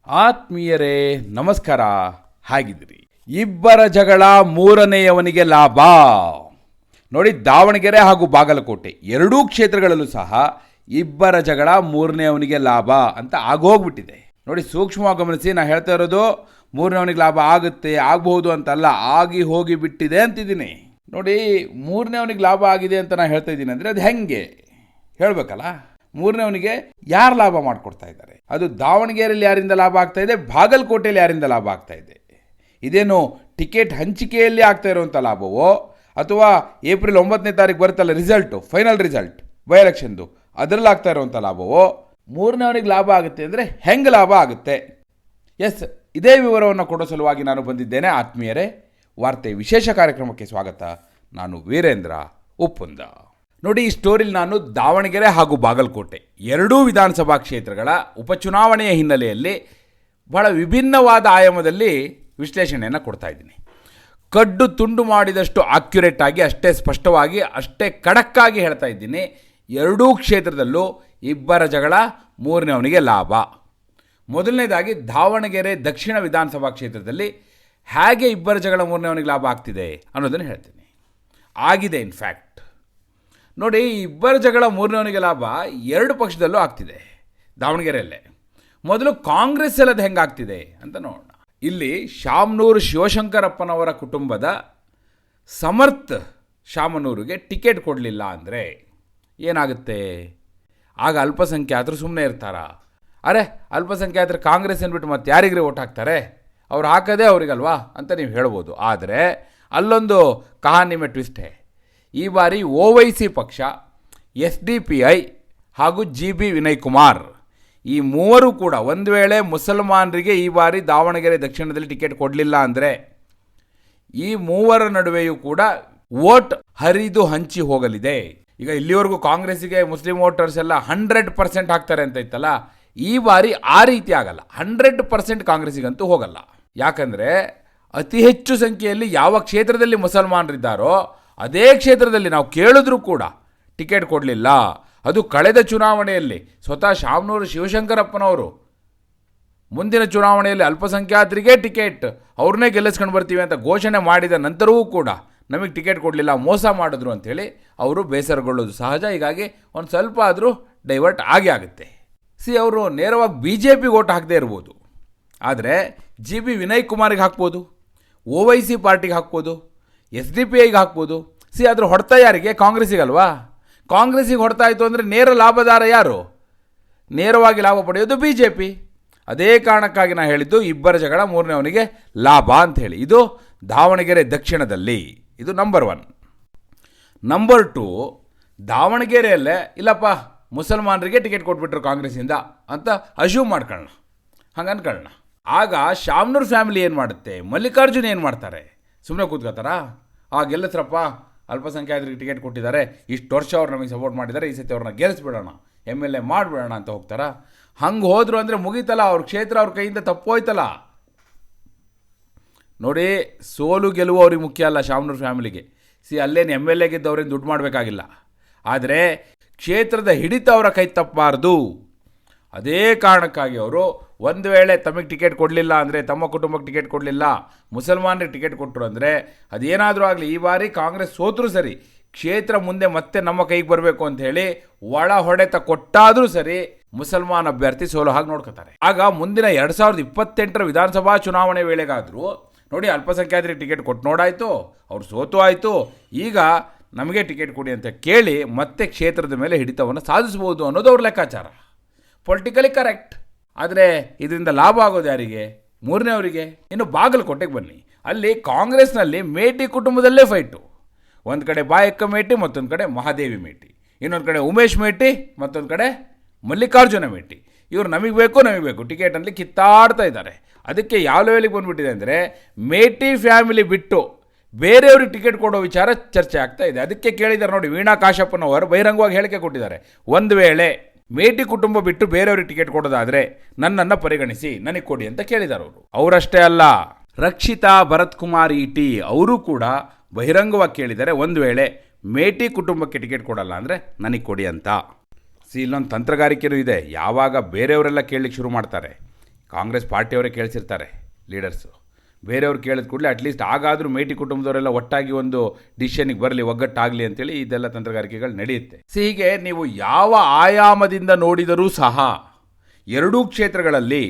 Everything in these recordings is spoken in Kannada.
ಆತ್ಮೀಯರೇ ನಮಸ್ಕಾರ. ಹಾಗಿದ್ರಿ ಇಬ್ಬರ ಜಗಳ ಮೂರನೆಯವನಿಗೆ ಲಾಭ. ನೋಡಿ, ದಾವಣಗೆರೆ ಹಾಗೂ ಬಾಗಲಕೋಟೆ ಎರಡೂ ಕ್ಷೇತ್ರಗಳಲ್ಲೂ ಸಹ ಇಬ್ಬರ ಜಗಳ ಮೂರನೆಯವನಿಗೆ ಲಾಭ ಅಂತ ಆಗೋಗ್ಬಿಟ್ಟಿದೆ. ನೋಡಿ, ಸೂಕ್ಷ್ಮವಾಗಿ ಗಮನಿಸಿ. ನಾನು ಹೇಳ್ತಾ ಇರೋದು ಮೂರನೇವನಿಗೆ ಲಾಭ ಆಗುತ್ತೆ, ಆಗಬಹುದು ಅಂತಲ್ಲ, ಆಗಿ ಹೋಗಿ ಬಿಟ್ಟಿದೆ ಅಂತಿದ್ದೀನಿ. ನೋಡಿ, ಮೂರನೇವನಿಗೆ ಲಾಭ ಆಗಿದೆ ಅಂತ ನಾನು ಹೇಳ್ತಾ ಇದ್ದೀನಿ ಅಂದರೆ ಅದು ಹೆಂಗೆ ಹೇಳಬೇಕಲ್ಲ. ಮೂರನೇವನಿಗೆ ಯಾರು ಲಾಭ ಮಾಡಿಕೊಡ್ತಾ ಇದ್ದಾರೆ? ಅದು ದಾವಣಗೆರೆಯಲ್ಲಿ ಯಾರಿಂದ ಲಾಭ ಆಗ್ತಾ ಇದೆ, ಬಾಗಲಕೋಟೆಯಲ್ಲಿ ಯಾರಿಂದ ಲಾಭ ಆಗ್ತಾ ಇದೆ? ಇದೇನು ಟಿಕೆಟ್ ಹಂಚಿಕೆಯಲ್ಲಿ ಆಗ್ತಾ ಇರುವಂಥ ಲಾಭವೋ, ಅಥವಾ ಏಪ್ರಿಲ್ 9ನೇ ತಾರೀಕು ಬರುತ್ತಲ್ಲ ರಿಸಲ್ಟು, ಫೈನಲ್ ರಿಸಲ್ಟ್ ಬೈ ಎಲೆಕ್ಷನ್ದು, ಅದರಲ್ಲಿ ಆಗ್ತಾ ಇರುವಂಥ ಲಾಭವೋ? ಮೂರನೇವನಿಗೆ ಲಾಭ ಆಗುತ್ತೆ ಅಂದರೆ ಹೆಂಗೆ ಲಾಭ ಆಗುತ್ತೆ? ಎಸ್, ಇದೇ ವಿವರವನ್ನು ಕೊಡೋ ಸಲುವಾಗಿ ನಾನು ಬಂದಿದ್ದೇನೆ. ಆತ್ಮೀಯರೇ, ವಾರ್ತೆ ವಿಶೇಷ ಕಾರ್ಯಕ್ರಮಕ್ಕೆ ಸ್ವಾಗತ. ನಾನು ವೀರೇಂದ್ರ ಉಪ್ಪುಂದ. ನೋಡಿ, ಈ ಸ್ಟೋರಿಲಿ ನಾನು ದಾವಣಗೆರೆ ಹಾಗೂ ಬಾಗಲಕೋಟೆ ಎರಡೂ ವಿಧಾನಸಭಾ ಕ್ಷೇತ್ರಗಳ ಉಪಚುನಾವಣೆಯ ಹಿನ್ನೆಲೆಯಲ್ಲಿ ಬಹಳ ವಿಭಿನ್ನವಾದ ಆಯಾಮದಲ್ಲಿ ವಿಶ್ಲೇಷಣೆಯನ್ನು ಕೊಡ್ತಾ ಇದ್ದೀನಿ. ಕಡ್ಡು ತುಂಡು ಮಾಡಿದಷ್ಟು ಅಕ್ಯುರೇಟ್ ಆಗಿ, ಅಷ್ಟೇ ಸ್ಪಷ್ಟವಾಗಿ, ಅಷ್ಟೇ ಖಡಕ್ಕಾಗಿ ಹೇಳ್ತಾ ಇದ್ದೀನಿ. ಎರಡೂ ಕ್ಷೇತ್ರದಲ್ಲೂ ಇಬ್ಬರ ಜಗಳ ಮೂರನೇವನಿಗೆ ಲಾಭ. ಮೊದಲನೇದಾಗಿ ದಾವಣಗೆರೆ ದಕ್ಷಿಣ ವಿಧಾನಸಭಾ ಕ್ಷೇತ್ರದಲ್ಲಿ ಹೇಗೆ ಇಬ್ಬರ ಜಗಳ ಮೂರನೇವನಿಗೆ ಲಾಭ ಆಗ್ತಿದೆ ಅನ್ನೋದನ್ನು ಹೇಳ್ತೀನಿ. ಆಗಿದೆ ಇನ್ಫ್ಯಾಕ್ಟ್. ನೋಡಿ, ಇಬ್ಬರ ಜಗಳ ಮೂರನೇವನಿಗೆ ಲಾಭ ಎರಡು ಪಕ್ಷದಲ್ಲೂ ಆಗ್ತಿದೆ ದಾವಣಗೆರೆಯಲ್ಲೇ. ಮೊದಲು ಕಾಂಗ್ರೆಸ್ ಅದು ಹೆಂಗಾಗ್ತಿದೆ ಅಂತ ನೋಡೋಣ. ಇಲ್ಲಿ ಶಾಮನೂರು ಶಿವಶಂಕರಪ್ಪನವರ ಕುಟುಂಬದ ಸಮರ್ಥ ಶಾಮನೂರಿಗೆ ಟಿಕೆಟ್ ಕೊಡಲಿಲ್ಲ ಅಂದರೆ ಏನಾಗುತ್ತೆ? ಆಗ ಅಲ್ಪಸಂಖ್ಯಾತರು ಸುಮ್ಮನೆ ಇರ್ತಾರ? ಅರೆ, ಅಲ್ಪಸಂಖ್ಯಾತರು ಕಾಂಗ್ರೆಸ್ ಅಂದ್ಬಿಟ್ಟು ಮತ್ತೆ ಯಾರಿಗ್ರೆ ಓಟ್ ಹಾಕ್ತಾರೆ? ಅವ್ರು ಹಾಕೋದೇ ಅವರಿಗಲ್ವಾ ಅಂತ ನೀವು ಹೇಳ್ಬೋದು. ಆದರೆ ಅಲ್ಲೊಂದು ಕಹಾನಿ ಮೇ ಟ್ವಿಸ್ಟ್ ಹೇ. ಈ ಬಾರಿ OYC ಪಕ್ಷ, SDPI ಹಾಗೂ GB ವಿನಯ್ ಕುಮಾರ್, ಈ ಮೂವರು ಕೂಡ ಒಂದು ವೇಳೆ ಮುಸಲ್ಮಾನರಿಗೆ ಈ ಬಾರಿ ದಾವಣಗೆರೆ ದಕ್ಷಿಣದಲ್ಲಿ ಟಿಕೆಟ್ ಕೊಡಲಿಲ್ಲ ಅಂದರೆ ಈ ಮೂವರ ನಡುವೆಯೂ ಕೂಡ ವೋಟ್ ಹರಿದು ಹಂಚಿ ಹೋಗಲಿದೆ. ಈಗ ಇಲ್ಲಿವರೆಗೂ ಕಾಂಗ್ರೆಸ್ಸಿಗೆ ಮುಸ್ಲಿಂ ವೋಟರ್ಸ್ ಎಲ್ಲ 100% ಹಾಕ್ತಾರೆ ಅಂತ ಇತ್ತಲ್ಲ, ಈ ಬಾರಿ ಆ ರೀತಿ ಆಗಲ್ಲ. 100% ಕಾಂಗ್ರೆಸ್ಸಿಗಂತೂ ಹೋಗಲ್ಲ. ಯಾಕಂದರೆ ಅತಿ ಹೆಚ್ಚು ಸಂಖ್ಯೆಯಲ್ಲಿ ಯಾವ ಕ್ಷೇತ್ರದಲ್ಲಿ ಮುಸಲ್ಮಾನರಿದ್ದಾರೋ ಅದೇ ಕ್ಷೇತ್ರದಲ್ಲಿ ನಾವು ಕೇಳಿದ್ರೂ ಕೂಡ ಟಿಕೆಟ್ ಕೊಡಲಿಲ್ಲ. ಅದು ಕಳೆದ ಚುನಾವಣೆಯಲ್ಲಿ ಸ್ವತಃ ಶಾಮನೂರು ಶಿವಶಂಕರಪ್ಪನವರು ಮುಂದಿನ ಚುನಾವಣೆಯಲ್ಲಿ ಅಲ್ಪಸಂಖ್ಯಾತರಿಗೆ ಟಿಕೆಟ್, ಅವ್ರನ್ನೇ ಗೆಲ್ಲಿಸ್ಕೊಂಡು ಬರ್ತೀವಿ ಅಂತ ಘೋಷಣೆ ಮಾಡಿದ ನಂತರವೂ ಕೂಡ ನಮಗೆ ಟಿಕೆಟ್ ಕೊಡಲಿಲ್ಲ, ಮೋಸ ಮಾಡಿದ್ರು ಅಂಥೇಳಿ ಅವರು ಬೇಸರಗೊಳ್ಳೋದು ಸಹಜ. ಹೀಗಾಗಿ ಒಂದು ಸ್ವಲ್ಪ ಆದರೂ ಡೈವರ್ಟ್ ಆಗೇ ಆಗುತ್ತೆ. ಅವರು ನೇರವಾಗಿ BJPಗೆ ಓಟ್ ಹಾಕದೇ ಇರ್ಬೋದು, ಆದರೆ GB ವಿನಯ್ ಕುಮಾರಿಗೆ ಹಾಕ್ಬೋದು, OYC ಪಾರ್ಟಿಗೆ ಹಾಕ್ಬೋದು, SDPIಗೆ ಹಾಕ್ಬೋದು. ಅದ್ರ ಹೊಡೆತ ಯಾರಿಗೆ? ಕಾಂಗ್ರೆಸ್ಸಿಗಲ್ವಾ? ಕಾಂಗ್ರೆಸ್ಸಿಗೆ ಹೊಡೆತ ಆಯಿತು ಅಂದರೆ ನೇರ ಲಾಭದಾರ ಯಾರು? ನೇರವಾಗಿ ಲಾಭ ಪಡೆಯೋದು BJP. ಅದೇ ಕಾರಣಕ್ಕಾಗಿ ನಾನು ಹೇಳಿದ್ದು ಇಬ್ಬರ ಜಗಳ ಮೂರನೇವನಿಗೆ ಲಾಭ ಅಂಥೇಳಿ. ಇದು ದಾವಣಗೆರೆ ದಕ್ಷಿಣದಲ್ಲಿ. ಇದು ನಂಬರ್ 1. ನಂಬರ್ 2, ದಾವಣಗೆರೆಯಲ್ಲೇ ಇಲ್ಲಪ್ಪ ಮುಸಲ್ಮಾನರಿಗೆ ಟಿಕೆಟ್ ಕೊಟ್ಬಿಟ್ರು ಕಾಂಗ್ರೆಸ್ಸಿಂದ ಅಂತ ಅಶ್ಯೂಮ್ ಮಾಡ್ಕೊಳ್ಳೋಣ, ಹಂಗೆ ಅನ್ಕೊಳ್ಳೋಣ. ಆಗ ಶಾಮನೂರ್ ಫ್ಯಾಮಿಲಿ ಏನು ಮಾಡುತ್ತೆ, ಮಲ್ಲಿಕಾರ್ಜುನ್ ಏನು ಮಾಡ್ತಾರೆ? ಸುಮ್ಮನೆ ಕೂತ್ಕೋತಾರ? ಗೆಲ್ಲಿಸ್ರಪ್ಪ, ಅಲ್ಪಸಂಖ್ಯಾತರಿಗೆ ಟಿಕೆಟ್ ಕೊಟ್ಟಿದ್ದಾರೆ, ಇಷ್ಟು ವರ್ಷ ಅವ್ರು ನಮಗೆ ಸಪೋರ್ಟ್ ಮಾಡಿದ್ದಾರೆ, ಈ ಸತಿ ಅವ್ರನ್ನ ಗೆಲ್ಲಿಸ್ಬಿಡೋಣ, MLA ಮಾಡಿಬಿಡೋಣ ಅಂತ ಹೋಗ್ತಾರಾ? ಹಂಗೆ ಹೋದರು ಅಂದರೆ ಮುಗೀತಲ್ಲ, ಅವ್ರ ಕ್ಷೇತ್ರ ಅವ್ರ ಕೈಯಿಂದ ತಪ್ಪೋಯ್ತಲ್ಲ. ನೋಡಿ, ಸೋಲು ಗೆಲುವು ಅವ್ರಿಗೆ ಮುಖ್ಯ ಅಲ್ಲ ಶಾಮನೂರ್ ಫ್ಯಾಮಿಲಿಗೆ. ಅಲ್ಲೇನು MLA ಗೆದ್ದವ್ರೇನು ದುಡ್ಡು ಮಾಡಬೇಕಾಗಿಲ್ಲ. ಆದರೆ ಕ್ಷೇತ್ರದ ಹಿಡಿತ ಅವರ ಕೈ ತಪ್ಪಬಾರ್ದು. ಅದೇ ಕಾರಣಕ್ಕಾಗಿ ಅವರು ಒಂದು ವೇಳೆ ತಮಗೆ ಟಿಕೆಟ್ ಕೊಡಲಿಲ್ಲ ಅಂದರೆ, ತಮ್ಮ ಕುಟುಂಬಕ್ಕೆ ಟಿಕೆಟ್ ಕೊಡಲಿಲ್ಲ, ಮುಸಲ್ಮಾನರಿಗೆ ಟಿಕೆಟ್ ಕೊಟ್ಟರು ಅಂದರೆ, ಅದೇನಾದರೂ ಆಗಲಿ, ಈ ಬಾರಿ ಕಾಂಗ್ರೆಸ್ ಸೋತರೂ ಸರಿ, ಕ್ಷೇತ್ರ ಮುಂದೆ ಮತ್ತೆ ನಮ್ಮ ಕೈಗೆ ಬರಬೇಕು ಅಂತ ಹೇಳಿ ಒಳ ಹೊಡೆತ ಕೊಟ್ಟಾದರೂ ಸರಿ ಮುಸಲ್ಮಾನ್ ಅಭ್ಯರ್ಥಿ ಸೋಲೋ ಹಾಗೆ ನೋಡ್ಕೋತಾರೆ. ಆಗ ಮುಂದಿನ 2028 ವಿಧಾನಸಭಾ ಚುನಾವಣೆ ವೇಳೆಗಾದರೂ ನೋಡಿ, ಅಲ್ಪಸಂಖ್ಯಾತರಿಗೆ ಟಿಕೆಟ್ ಕೊಟ್ಟು ನೋಡಾಯಿತು, ಅವ್ರು ಸೋತು ಆಯಿತು, ಈಗ ನಮಗೆ ಟಿಕೆಟ್ ಕೊಡಿ ಅಂತ ಕೇಳಿ ಮತ್ತೆ ಕ್ಷೇತ್ರದ ಮೇಲೆ ಹಿಡಿತವನ್ನು ಸಾಧಿಸ್ಬೋದು ಅನ್ನೋದು ಅವ್ರ ಲೆಕ್ಕಾಚಾರ. Politically correct. ಆದರೆ ಇದರಿಂದ ಲಾಭ ಆಗೋದು ಯಾರಿಗೆ? ಮೂರನೇವರಿಗೆ. ಇನ್ನು ಬಾಗಲಕೋಟೆಗೆ ಬನ್ನಿ. ಅಲ್ಲಿ ಕಾಂಗ್ರೆಸ್ನಲ್ಲಿ ಮೇಟಿ ಕುಟುಂಬದಲ್ಲೇ ಫೈಟು. ಒಂದು ಕಡೆ ಬಾಯಕ್ಕ ಮೇಟಿ, ಮತ್ತೊಂದು ಕಡೆ ಮಹಾದೇವಿ ಮೇಟಿ, ಇನ್ನೊಂದು ಕಡೆ ಉಮೇಶ್ ಮೇಟಿ, ಮತ್ತೊಂದು ಕಡೆ ಮಲ್ಲಿಕಾರ್ಜುನ ಮೇಟಿ. ಇವರು ನಮಗೆ ಬೇಕು ಟಿಕೆಟಲ್ಲಿ ಕಿತ್ತಾಡ್ತಾ ಇದ್ದಾರೆ. ಅದಕ್ಕೆ ಯಾವ ಲೆವೆಲಿಗೆ ಬಂದುಬಿಟ್ಟಿದೆ ಅಂದರೆ, ಮೇಟಿ ಫ್ಯಾಮಿಲಿ ಬಿಟ್ಟು ಬೇರೆಯವ್ರಿಗೆ ಟಿಕೆಟ್ ಕೊಡೋ ವಿಚಾರ ಚರ್ಚೆ ಆಗ್ತಾ ಇದೆ. ಅದಕ್ಕೆ ಕೇಳಿದ್ದಾರೆ ನೋಡಿ, ವೀಣಾ ಕಾಶಪ್ಪನವರು ಬಹಿರಂಗವಾಗಿ ಹೇಳಿಕೆ ಕೊಟ್ಟಿದ್ದಾರೆ, ಒಂದು ವೇಳೆ ಮೇಟಿ ಕುಟುಂಬ ಬಿಟ್ಟು ಬೇರೆಯವ್ರಿಗೆ ಟಿಕೆಟ್ ಕೊಡೋದಾದರೆ ನನ್ನನ್ನು ಪರಿಗಣಿಸಿ, ನನಗೆ ಕೊಡಿ ಅಂತ ಕೇಳಿದ್ದಾರೆ ಅವರು. ಅವರಷ್ಟೇ ಅಲ್ಲ, ರಕ್ಷಿತಾ ಭರತ್ ಕುಮಾರ್ ಇಟಿ ಅವರು ಕೂಡ ಬಹಿರಂಗವಾಗಿ ಕೇಳಿದ್ದಾರೆ, ಒಂದು ವೇಳೆ ಮೇಟಿ ಕುಟುಂಬಕ್ಕೆ ಟಿಕೆಟ್ ಕೊಡಲ್ಲ ಅಂದರೆ ನನಗೆ ಕೊಡಿ ಅಂತ. ಇಲ್ಲೊಂದು ತಂತ್ರಗಾರಿಕೆಯೂ ಇದೆ. ಯಾವಾಗ ಬೇರೆಯವರೆಲ್ಲ ಕೇಳಲಿಕ್ಕೆ ಶುರು ಮಾಡ್ತಾರೆ, ಕಾಂಗ್ರೆಸ್ ಪಾರ್ಟಿಯವರೇ ಕೇಳಿಸಿರ್ತಾರೆ ಲೀಡರ್ಸು. ಬೇರೆಯವ್ರು ಕೇಳಿದ ಕೂಡಲೇ ಅಟ್ಲೀಸ್ಟ್ ಆಗಾದರೂ ಮೇಟಿ ಕುಟುಂಬದವರೆಲ್ಲ ಒಟ್ಟಾಗಿ ಒಂದು ಡಿಸಿಷನ್ಗೆ ಬರಲಿ, ಒಗ್ಗಟ್ಟಾಗಲಿ ಅಂತೇಳಿ ಇದೆಲ್ಲ ತಂತ್ರಗಾರಿಕೆಗಳು ನಡೆಯುತ್ತೆ. ಹೀಗೆ ನೀವು ಯಾವ ಆಯಾಮದಿಂದ ನೋಡಿದರೂ ಸಹ ಎರಡೂ ಕ್ಷೇತ್ರಗಳಲ್ಲಿ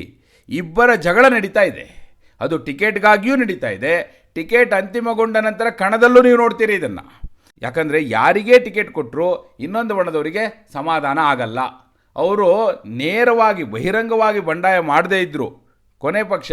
ಇಬ್ಬರ ಜಗಳ ನಡೀತಾ ಇದೆ. ಅದು ಟಿಕೆಟ್ಗಾಗಿಯೂ ನಡೀತಾ ಇದೆ. ಟಿಕೆಟ್ ಅಂತಿಮಗೊಂಡ ನಂತರ ಕಣದಲ್ಲೂ ನೀವು ನೋಡ್ತೀರಿ ಇದನ್ನು. ಯಾಕಂದರೆ ಯಾರಿಗೇ ಟಿಕೆಟ್ ಕೊಟ್ಟರು ಇನ್ನೊಂದು ಬಣದವರಿಗೆ ಸಮಾಧಾನ ಆಗಲ್ಲ. ಅವರು ನೇರವಾಗಿ ಬಹಿರಂಗವಾಗಿ ಬಂಡಾಯ ಮಾಡದೇ ಇದ್ದರು ಕೊನೆ ಪಕ್ಷ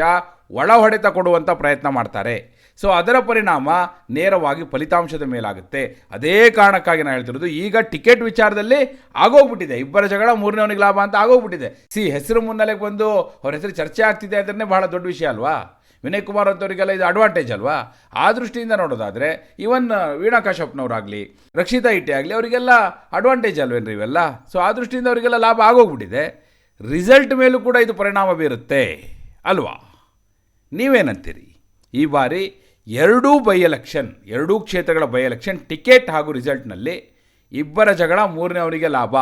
ಒಳ ಹೊಡೆತ ಕೊಡುವಂಥ ಪ್ರಯತ್ನ ಮಾಡ್ತಾರೆ. ಸೊ ಅದರ ಪರಿಣಾಮ ನೇರವಾಗಿ ಫಲಿತಾಂಶದ ಮೇಲಾಗುತ್ತೆ. ಅದೇ ಕಾರಣಕ್ಕಾಗಿ ನಾನು ಹೇಳ್ತಿರೋದು, ಈಗ ಟಿಕೆಟ್ ವಿಚಾರದಲ್ಲಿ ಆಗೋಗ್ಬಿಟ್ಟಿದೆ. ಇಬ್ಬರ ಜಗಳ ಮೂರನೇವನಿಗೆ ಲಾಭ ಅಂತ ಆಗೋಗ್ಬಿಟ್ಟಿದೆ. ಹೆಸರು ಮುನ್ನೆಲೆಗೆ ಬಂದು ಅವ್ರ ಹೆಸರು ಚರ್ಚೆ ಆಗ್ತಿದೆ ಅದನ್ನೇ ಬಹಳ ದೊಡ್ಡ ವಿಷಯ ಅಲ್ವಾ. ವಿನಯ್ ಕುಮಾರ್ ಅಂತವರಿಗೆಲ್ಲ ಇದು ಅಡ್ವಾಂಟೇಜ್ ಅಲ್ವಾ. ಆ ದೃಷ್ಟಿಯಿಂದ ನೋಡೋದಾದರೆ ಇವನ್ ವೀಣಾ ಕಾಶ್ಯಪ್ನವರಾಗಲಿ, ರಕ್ಷಿತಾ ಇಟ್ಟೆ ಆಗಲಿ, ಅವರಿಗೆಲ್ಲ ಅಡ್ವಾಂಟೇಜ್ ಅಲ್ವೇನ್ರಿ ಇವೆಲ್ಲ. ಸೊ ಆ ದೃಷ್ಟಿಯಿಂದ ಅವರಿಗೆಲ್ಲ ಲಾಭ ಆಗೋಗ್ಬಿಟ್ಟಿದೆ. ರಿಸಲ್ಟ್ ಮೇಲೂ ಕೂಡ ಇದು ಪರಿಣಾಮ ಬೀರುತ್ತೆ ಅಲ್ವಾ. ನೀವೇನಂತೀರಿ? ಈ ಬಾರಿ ಎರಡೂ ಕ್ಷೇತ್ರಗಳ ಬೈ ಎಲೆಕ್ಷನ್ ಟಿಕೆಟ್ ಹಾಗೂ ರಿಸಲ್ಟ್ನಲ್ಲಿ ಇಬ್ಬರ ಜಗಳ ಮೂರನೇವರಿಗೆ ಲಾಭ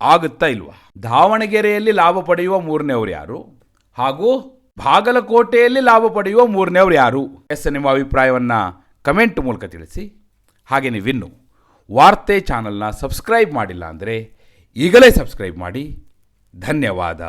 ಆಗುತ್ತಾ ಇಲ್ವಾ? ದಾವಣಗೆರೆಯಲ್ಲಿ ಲಾಭ ಪಡೆಯುವ ಮೂರನೇವರು ಯಾರು ಹಾಗೂ ಬಾಗಲಕೋಟೆಯಲ್ಲಿ ಲಾಭ ಪಡೆಯುವ ಮೂರನೇವರು ಯಾರು? ನಿಮ್ಮ ಅಭಿಪ್ರಾಯವನ್ನು ಕಮೆಂಟ್ ಮೂಲಕ ತಿಳಿಸಿ. ಹಾಗೆ ನೀವಿನ್ನು ವಾರ್ತೆ ಚಾನಲ್ನ ಸಬ್ಸ್ಕ್ರೈಬ್ ಮಾಡಿಲ್ಲ ಅಂದರೆ ಈಗಲೇ ಸಬ್ಸ್ಕ್ರೈಬ್ ಮಾಡಿ. ಧನ್ಯವಾದ.